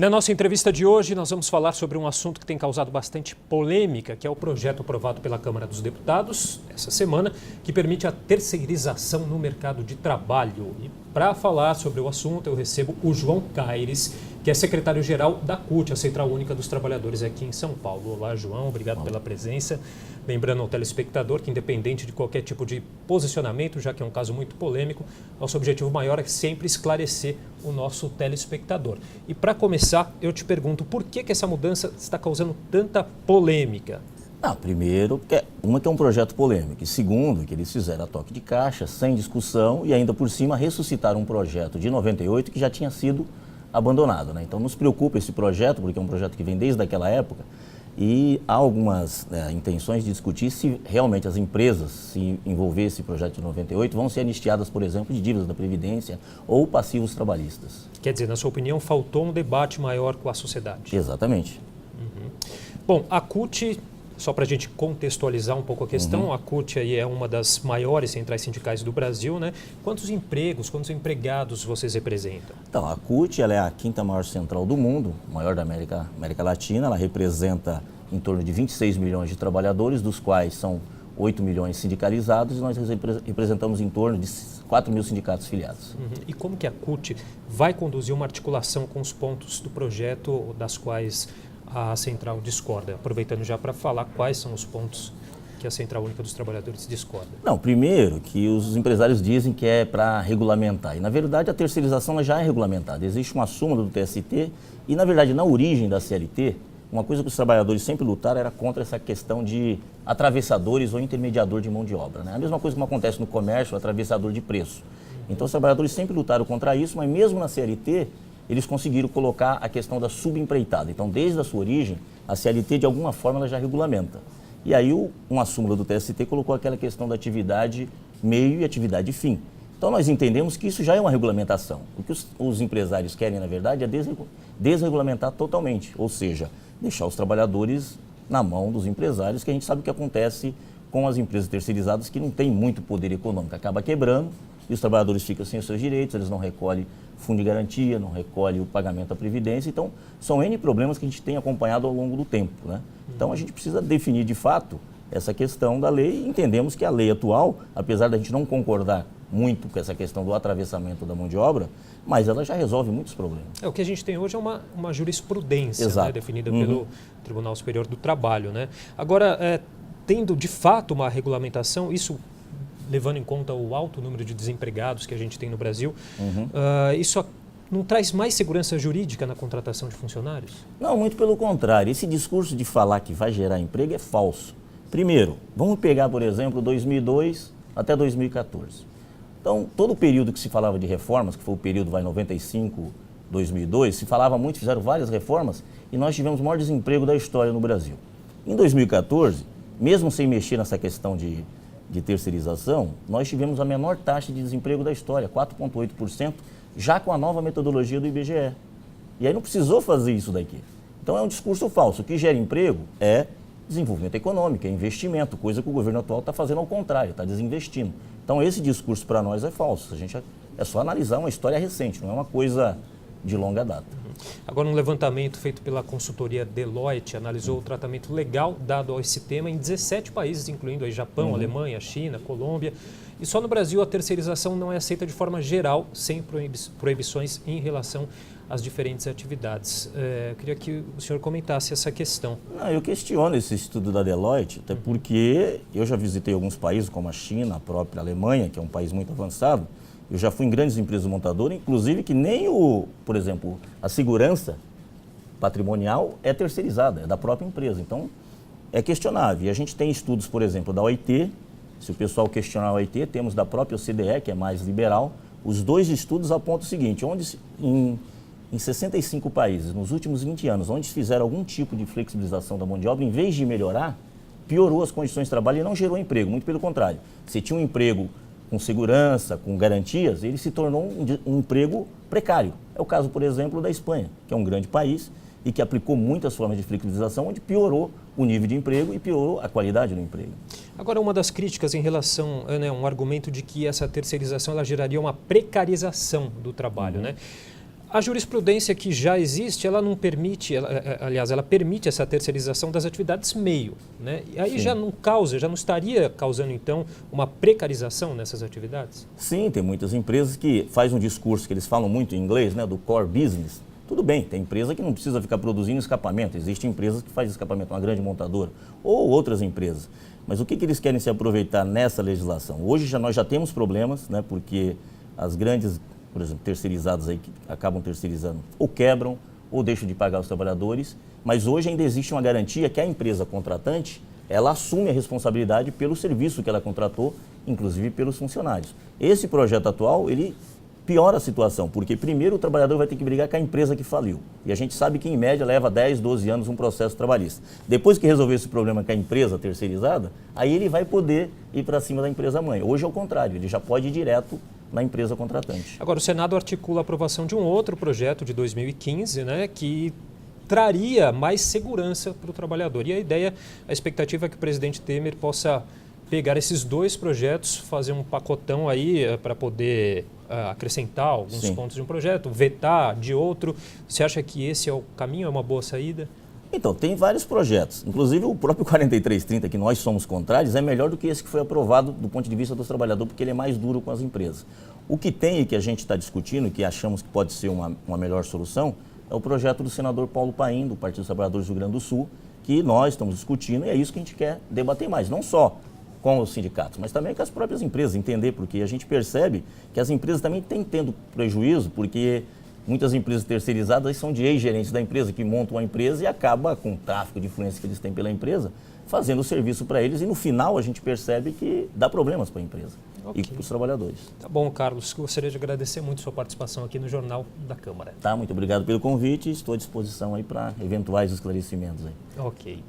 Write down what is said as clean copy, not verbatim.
Na nossa entrevista de hoje, nós vamos falar sobre um assunto que tem causado bastante polêmica, que é o projeto aprovado pela Câmara dos Deputados essa semana, que permite a terceirização no mercado de trabalho. E para falar sobre o assunto, eu recebo o João Caires, que é secretário-geral da CUT, a Central Única dos Trabalhadores aqui em São Paulo. Olá, João, obrigado pela presença. Lembrando ao telespectador que, independente de qualquer tipo de posicionamento, já que é um caso muito polêmico, nosso objetivo maior é sempre esclarecer o nosso telespectador. E para começar, eu te pergunto, por que essa mudança está causando tanta polêmica? Primeiro, que é um projeto polêmico, e segundo, que eles fizeram a toque de caixa, sem discussão, e ainda por cima ressuscitaram um projeto de 98 que já tinha sido abandonado, né? Então nos preocupa esse projeto, porque é um projeto que vem desde aquela época, e há algumas intenções de discutir se realmente as empresas, se envolver esse projeto de 98, vão ser anistiadas, por exemplo, de dívidas da Previdência ou passivos trabalhistas. Quer dizer, na sua opinião, faltou um debate maior com a sociedade? Exatamente. Bom, a CUT, só para a gente contextualizar um pouco a questão, a CUT aí é uma das maiores centrais sindicais do Brasil, né? Quantos empregos, quantos empregados vocês representam? Então, a CUT ela é a quinta maior central do mundo, maior da América Latina. Ela representa em torno de 26 milhões de trabalhadores, dos quais são 8 milhões sindicalizados, e nós representamos em torno de 4 mil sindicatos filiados. E como que a CUT vai conduzir uma articulação com os pontos do projeto das quais a Central discorda? Aproveitando já para falar quais são os pontos que a Central Única dos Trabalhadores discorda. Não, primeiro que os empresários dizem que é para regulamentar, e na verdade a terceirização ela já é regulamentada. Existe uma súmula do TST e na verdade na origem da CLT, uma coisa que os trabalhadores sempre lutaram era contra essa questão de atravessadores ou intermediador de mão de obra, né? A mesma coisa como acontece no comércio, o atravessador de preço. Então os trabalhadores sempre lutaram contra isso, mas mesmo na CLT eles conseguiram colocar a questão da subempreitada. Então, desde a sua origem, a CLT, de alguma forma, ela já regulamenta. E aí, uma súmula do TST colocou aquela questão da atividade meio e atividade fim. Então, nós entendemos que isso já é uma regulamentação. O que os empresários querem, na verdade, é desregulamentar totalmente. Ou seja, deixar os trabalhadores na mão dos empresários, que a gente sabe o que acontece com as empresas terceirizadas, que não têm muito poder econômico. Acaba quebrando e os trabalhadores ficam sem os seus direitos, eles não recolhem fundo de garantia, não recolhe o pagamento da Previdência. Então, são N problemas que a gente tem acompanhado ao longo do tempo, né? Então, a gente precisa definir de fato essa questão da lei e entendemos que a lei atual, apesar da gente não concordar muito com essa questão do atravessamento da mão de obra, mas ela já resolve muitos problemas. O que a gente tem hoje é uma jurisprudência, né, definida pelo Tribunal Superior do Trabalho, né? Agora, tendo de fato uma regulamentação, isso levando em conta o alto número de desempregados que a gente tem no Brasil, isso não traz mais segurança jurídica na contratação de funcionários? Não, muito pelo contrário. Esse discurso de falar que vai gerar emprego é falso. Primeiro, vamos pegar, por exemplo, 2002 até 2014. Então, todo o período que se falava de reformas, que foi o período 95, 2002, se falava muito, fizeram várias reformas e nós tivemos o maior desemprego da história no Brasil. Em 2014, mesmo sem mexer nessa questão de terceirização, nós tivemos a menor taxa de desemprego da história, 4,8%, já com a nova metodologia do IBGE. E aí não precisou fazer isso daqui. Então é um discurso falso. O que gera emprego é desenvolvimento econômico, é investimento, coisa que o governo atual está fazendo ao contrário, está desinvestindo. Então esse discurso para nós é falso. É só analisar uma história recente, não é uma coisa de longa data. Agora, um levantamento feito pela consultoria Deloitte analisou o tratamento legal dado a esse tema em 17 países, incluindo aí Japão, Alemanha, China, Colômbia. E só no Brasil a terceirização não é aceita de forma geral, sem proibições em relação às diferentes atividades. Eu queria que o senhor comentasse essa questão. Eu questiono esse estudo da Deloitte, até porque eu já visitei alguns países, como a China, a própria Alemanha, que é um país muito avançado. Eu já fui em grandes empresas montadoras, inclusive que nem por exemplo, a segurança patrimonial é terceirizada, é da própria empresa. Então, é questionável. E a gente tem estudos, por exemplo, da OIT. Se o pessoal questionar a OIT, temos da própria OCDE, que é mais liberal. Os dois estudos apontam o seguinte, onde em 65 países, nos últimos 20 anos, onde fizeram algum tipo de flexibilização da mão de obra, em vez de melhorar, piorou as condições de trabalho e não gerou emprego, muito pelo contrário. Se tinha um emprego com segurança, com garantias, ele se tornou um emprego precário. É o caso, por exemplo, da Espanha, que é um grande país e que aplicou muitas formas de flexibilização, onde piorou o nível de emprego e piorou a qualidade do emprego. Agora, uma das críticas em relação, um argumento de que essa terceirização ela geraria uma precarização do trabalho, né? A jurisprudência que já existe, ela não permite, ela permite essa terceirização das atividades meio, né? E aí já não estaria causando, então, uma precarização nessas atividades? Sim, tem muitas empresas que fazem um discurso que eles falam muito em inglês, né, do core business. Tudo bem, tem empresa que não precisa ficar produzindo escapamento, existem empresas que fazem escapamento, uma grande montadora, ou outras empresas. Mas o que eles querem se aproveitar nessa legislação? Hoje nós já temos problemas, né, porque as grandes, por exemplo, terceirizadas aí que acabam terceirizando ou quebram ou deixam de pagar os trabalhadores, mas hoje ainda existe uma garantia que a empresa contratante, ela assume a responsabilidade pelo serviço que ela contratou, inclusive pelos funcionários. Esse projeto atual, ele piora a situação, porque primeiro o trabalhador vai ter que brigar com a empresa que faliu. E a gente sabe que em média leva 10, 12 anos um processo trabalhista. Depois que resolver esse problema com a empresa terceirizada, aí ele vai poder ir para cima da empresa mãe. Hoje é o contrário, ele já pode ir direto na empresa contratante. Agora, o Senado articula a aprovação de um outro projeto de 2015, né, que traria mais segurança para o trabalhador. E a expectativa é que o presidente Temer possa pegar esses dois projetos, fazer um pacotão aí para poder acrescentar alguns pontos de um projeto, vetar de outro. Você acha que esse é o caminho, é uma boa saída? Então, tem vários projetos. Inclusive, o próprio 4330, que nós somos contrários, é melhor do que esse que foi aprovado do ponto de vista dos trabalhadores, porque ele é mais duro com as empresas. O que tem e que a gente está discutindo, e que achamos que pode ser uma melhor solução, é o projeto do senador Paulo Paim, do Partido dos Trabalhadores do Rio Grande do Sul, que nós estamos discutindo e é isso que a gente quer debater mais. Não só com os sindicatos, mas também com as próprias empresas, entender, porque a gente percebe que as empresas também têm tendo prejuízo, porque muitas empresas terceirizadas são de ex-gerentes da empresa que montam a empresa e acaba com o tráfico de influência que eles têm pela empresa, fazendo o serviço para eles e no final a gente percebe que dá problemas para a empresa e para os trabalhadores. Tá bom, Carlos. Gostaria de agradecer muito sua participação aqui no Jornal da Câmara. Tá, muito obrigado pelo convite e estou à disposição aí para eventuais esclarecimentos aí. Ok.